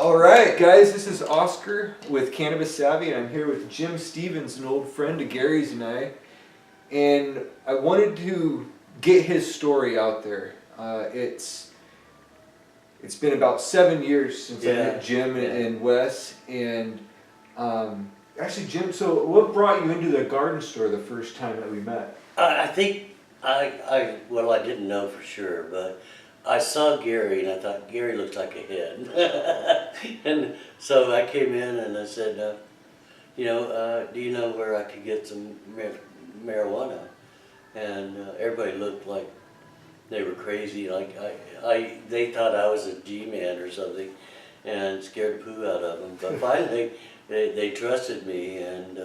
All right, guys, this is Oscar with Cannabis Savvy, and I'm here with Jim Stevens, an old friend of Gary's and I. And I wanted to get his story out there. It's been about 7 years since I met Jim and Wes. And actually, Jim, so what brought you into the garden store the first time that we met? I think I didn't know for sure, but I saw Gary and I thought Gary looked like a head. And so I came in and I said, do you know where I could get some marijuana? And everybody looked like they were crazy. Like they thought I was a G-man or something, and scared the poo out of them. But finally, they trusted me, and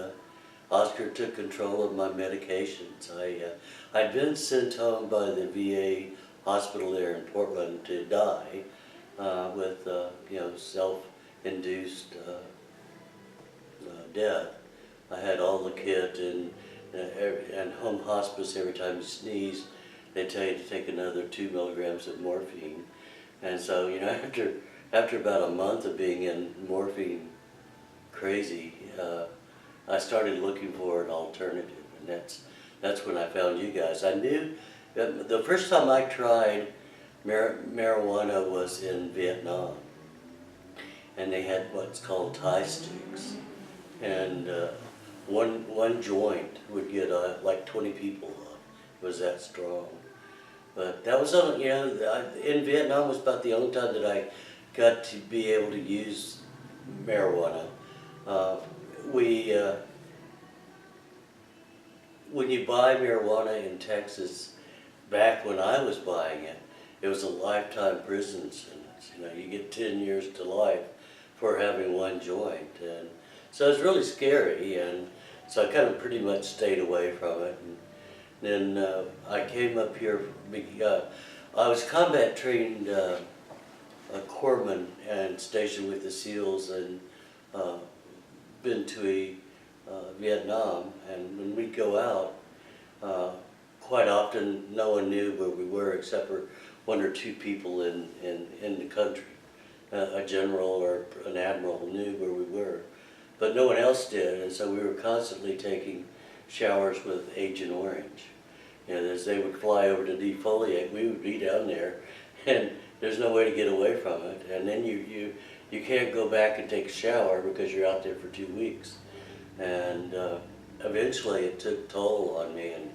Oscar took control of my medications. I'd been sent home by the VA hospital there in Portland to die with self-induced death. I had all the kit and home hospice. Every time you sneeze, they tell you to take another 2 milligrams of morphine. And so after about a month of being in morphine crazy, I started looking for an alternative, and that's when I found you guys. I knew the first time I tried marijuana was in Vietnam, and they had what's called Thai sticks, and one joint would get like 20 people off. It was that strong. But that was in Vietnam was about the only time that I got to be able to use marijuana. When you buy marijuana in Texas, back when I was buying it, it was a lifetime prison sentence. You get 10 years to life for having one joint, and so it's really scary. And so I kind of pretty much stayed away from it. And then I came up here. I was combat trained a corpsman and stationed with the SEALs, and been to Vietnam. And when we'd go out, quite often no one knew where we were except for 1 or 2 people in the country. A general or an admiral knew where we were, but no one else did. And so we were constantly taking showers with Agent Orange. As they would fly over to defoliate, we would be down there, and there's no way to get away from it. And then you can't go back and take a shower because you're out there for 2 weeks. And eventually it took toll on me. And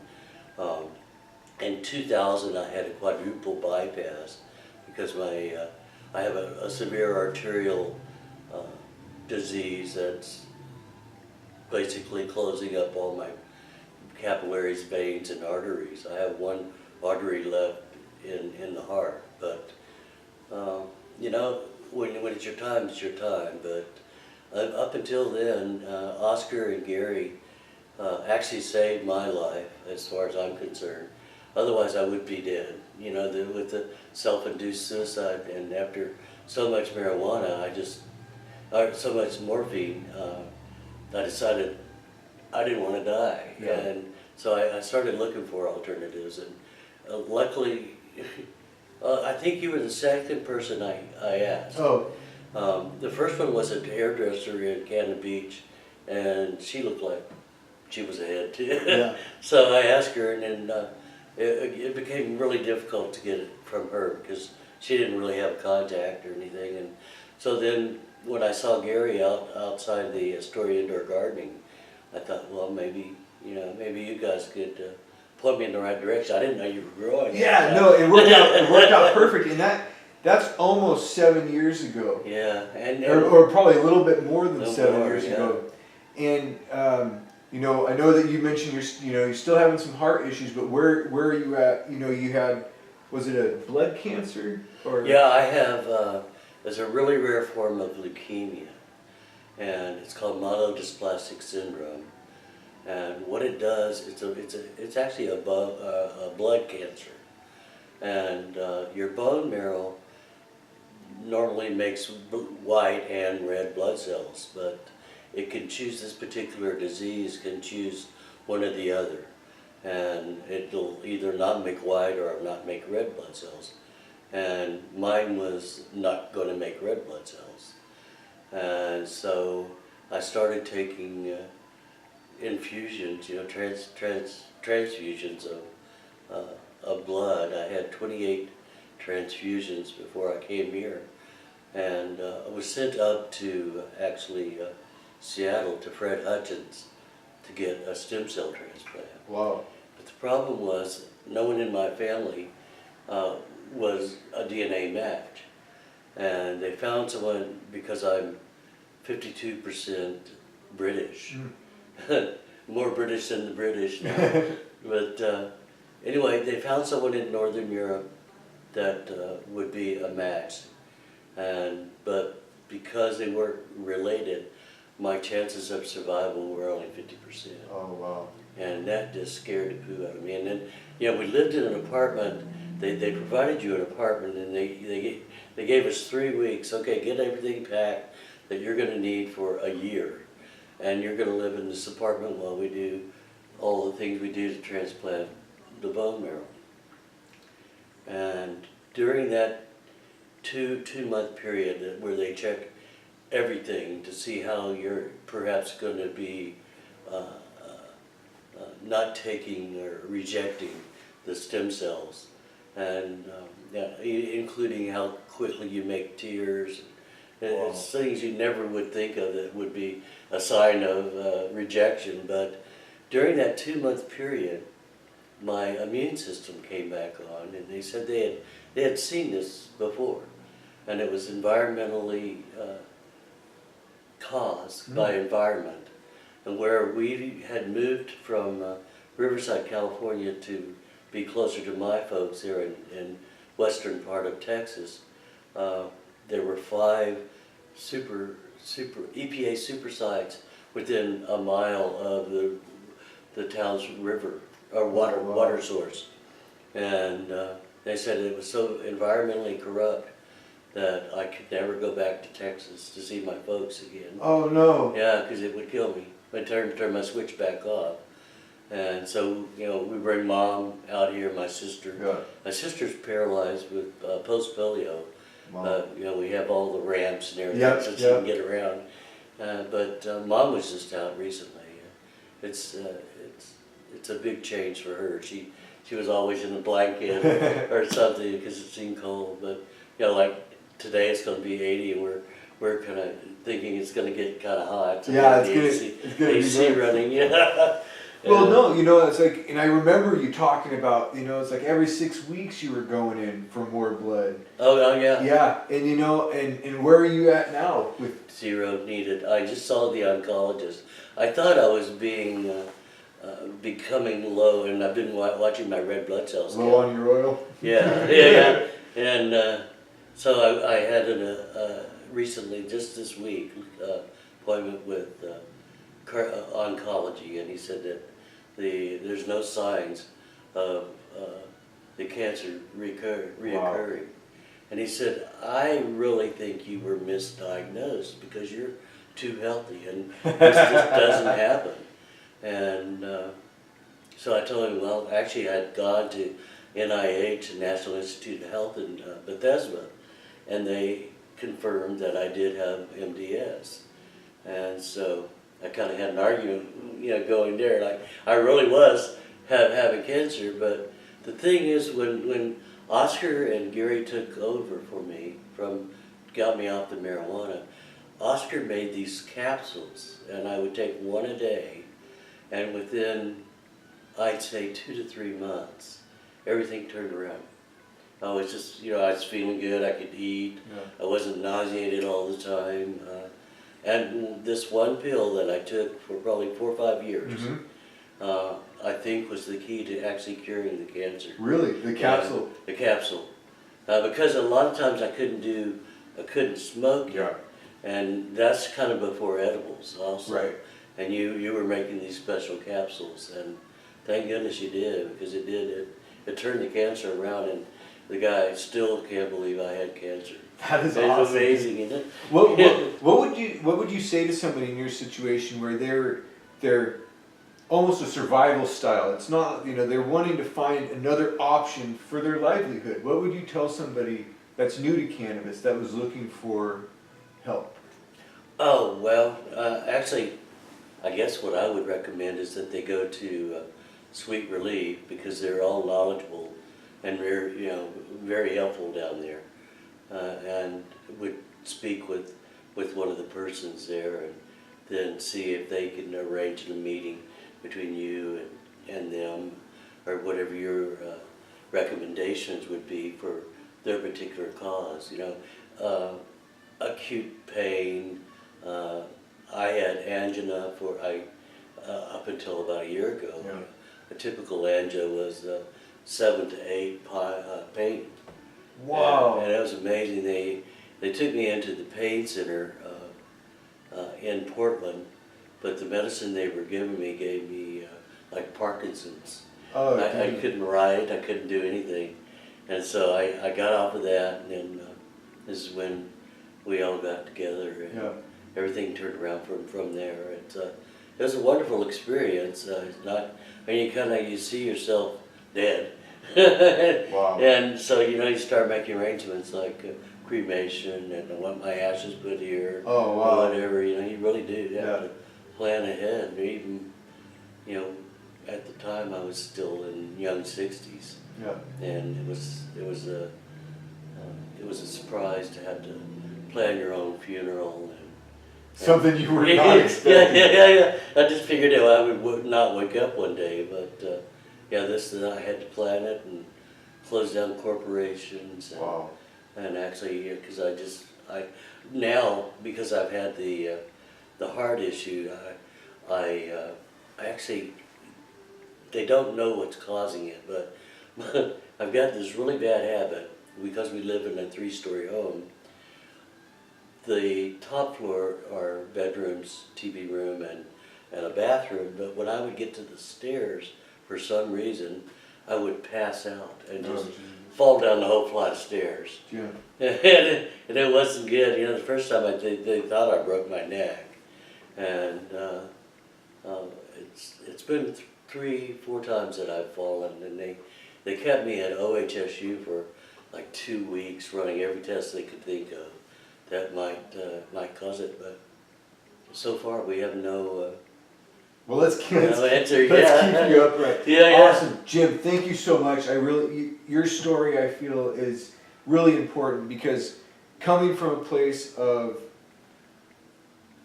in 2000, I had a quadruple bypass because I have a severe arterial disease that's basically closing up all my capillaries, veins, and arteries. I have one artery left in the heart. But when it's your time, it's your time. But up until then, Oscar and Gary actually saved my life, as far as I'm concerned. Otherwise, I would be dead. With the self-induced suicide, and after so much marijuana, so much morphine, I decided I didn't want to die. Yeah. And so I started looking for alternatives, and luckily, I think you were the second person I asked. Oh. The first one was a hairdresser in Cannon Beach, and she looked like she was a head too. Yeah. So I asked her, and then it became really difficult to get it from her because she didn't really have contact or anything. And so then when I saw Gary outside the Astoria Indoor Gardening, I thought, well, maybe you guys could point me in the right direction. I didn't know you were growing. Yeah, no, it worked out perfect, and that's almost 7 years ago. Yeah, or probably a little bit more than 7 years ago. And I know that you mentioned you're still having some heart issues, but where are you at? You had, was it a blood cancer? Or? Yeah, I have. It's a really rare form of leukemia, and it's called myelodysplastic syndrome. And what it does, it's actually a blood cancer, and your bone marrow normally makes white and red blood cells, but it can choose, this particular disease can choose one or the other, and it'll either not make white or not make red blood cells. And mine was not going to make red blood cells. And so I started taking infusions, transfusions of blood. I had 28 transfusions before I came here, and I was sent up to actually Seattle to Fred Hutchins to get a stem cell transplant. Wow. But the problem was no one in my family was a DNA match, and they found someone because I'm 52% British. More British than the British now. But anyway, they found someone in Northern Europe that would be a match. But because they weren't related, my chances of survival were only 50%. Oh, wow. And that just scared the poo out of me. And then, we lived in an apartment. They provided you an apartment, and they gave us 3 weeks. Okay, get everything packed that you're going to need for a year. And you're going to live in this apartment while we do all the things we do to transplant the bone marrow. And during that two-month period where they check everything to see how you're perhaps going to be not taking or rejecting the stem cells, and including how quickly you make tears. Wow. It's things you never would think of that would be a sign of rejection. But during that 2-month period, my immune system came back on, and they said they had seen this before, and it was environmentally caused by environment. And where we had moved from Riverside, California to be closer to my folks here in western part of Texas, there were 5 super EPA super sites within a mile of the town's river or water source, and they said it was so environmentally corrupt that I could never go back to Texas to see my folks again. Oh no. Yeah, because it would kill me. I'd turn my switch back off. And so, we bring Mom out here, my sister. Yeah. My sister's paralyzed with post-polio. Wow. We have all the ramps and everything so she can get around. But Mom was just out recently. It's a big change for her. She was always in a blanket or something because it seemed cold. But like today it's going to be 80, and we're kind of thinking it's going to get kind of hot. So Yeah, it's gonna AC be running. Yeah. Well, no, it's like, and I remember you talking about, it's like every 6 weeks you were going in for more blood. Oh yeah. Yeah, and and where are you at now with 0 needed. I just saw the oncologist. I thought I was becoming low, and I've been watching my red blood cells. low on your oil? Yeah. And so I had recently, just this week, appointment with oncology, and he said that there's no signs of the cancer reoccurring. Wow. And he said, I really think you were misdiagnosed because you're too healthy, and this just doesn't happen. And so I told him, well, actually I'd gone to NIH, National Institute of Health in Bethesda, and they confirmed that I did have MDS. And so I kind of had an argument, going there. Like, I really was having cancer, but the thing is, when Oscar and Gary took over for me, got me off the marijuana, Oscar made these capsules, and I would take 1 a day, and within, I'd say, 2 to 3 months, everything turned around. I was just, I was feeling good, I could eat, I wasn't nauseated all the time. And this one pill that I took for probably 4 or 5 years, I think was the key to actually curing the cancer. Really? The capsule? The capsule. Because a lot of times I couldn't smoke it. Yeah. And that's kind of before edibles also. Right. And you were making these special capsules, and thank goodness you did, because it did. It turned the cancer around, and the guy still can't believe I had cancer. That is it's awesome. Amazing, isn't it? What would you say to somebody in your situation where they're almost a survival style? It's not, they're wanting to find another option for their livelihood. What would you tell somebody that's new to cannabis that was looking for help? Oh, well, actually, I guess what I would recommend is that they go to Sweet Relief because they're all knowledgeable and very, very helpful down there. And would speak with one of the persons there and then see if they can arrange a meeting between you and them, or whatever your recommendations would be for their particular cause. Acute pain. I had angina up until about a year ago. Yeah. A typical angina was 7 to 8 pain. Wow. And it was amazing. They took me into the pain center in Portland, but the medicine they were giving me gave me like Parkinson's. Oh, I couldn't write, I couldn't do anything. And so I got off of that, and then this is when we all got together, and everything turned around from there. It was a wonderful experience. It's not, you see yourself dead. Wow. And so, you start making arrangements like cremation, and I want my ashes put here, Oh, or wow. whatever, you really do have to plan ahead. And even, at the time I was still in young 60s. Yeah. And it was a surprise to have to plan your own funeral. Something you were not expecting. Yeah. I just figured I would not wake up one day, but I had to plan it and close down corporations. And, Wow. and actually, because now because I've had the heart issue, I actually, they don't know what's causing it, but I've got this really bad habit because we live in a 3-story home. The top floor are bedrooms, TV room, and a bathroom, but when I would get to the stairs, for some reason, I would pass out and just fall down the whole flight of stairs. Yeah. And it wasn't good. The first time they thought I broke my neck. And it's been 3-4 times that I've fallen, and they kept me at OHSU for like 2 weeks, running every test they could think of that might cause it. But so far we have no Well, let's keep you upright. Yeah. Awesome, Jim. Thank you so much. Your story, I feel, is really important because coming from a place of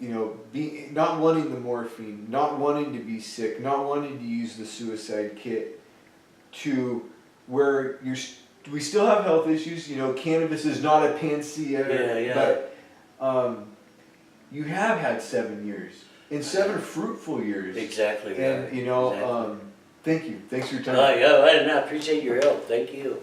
not wanting the morphine, not wanting to be sick, not wanting to use the suicide kit, to where we still have health issues. Cannabis is not a panacea, but you have had 7 years, and 7 fruitful years. Exactly. And exactly. Thank you. Thanks for your time. I appreciate your help. Thank you.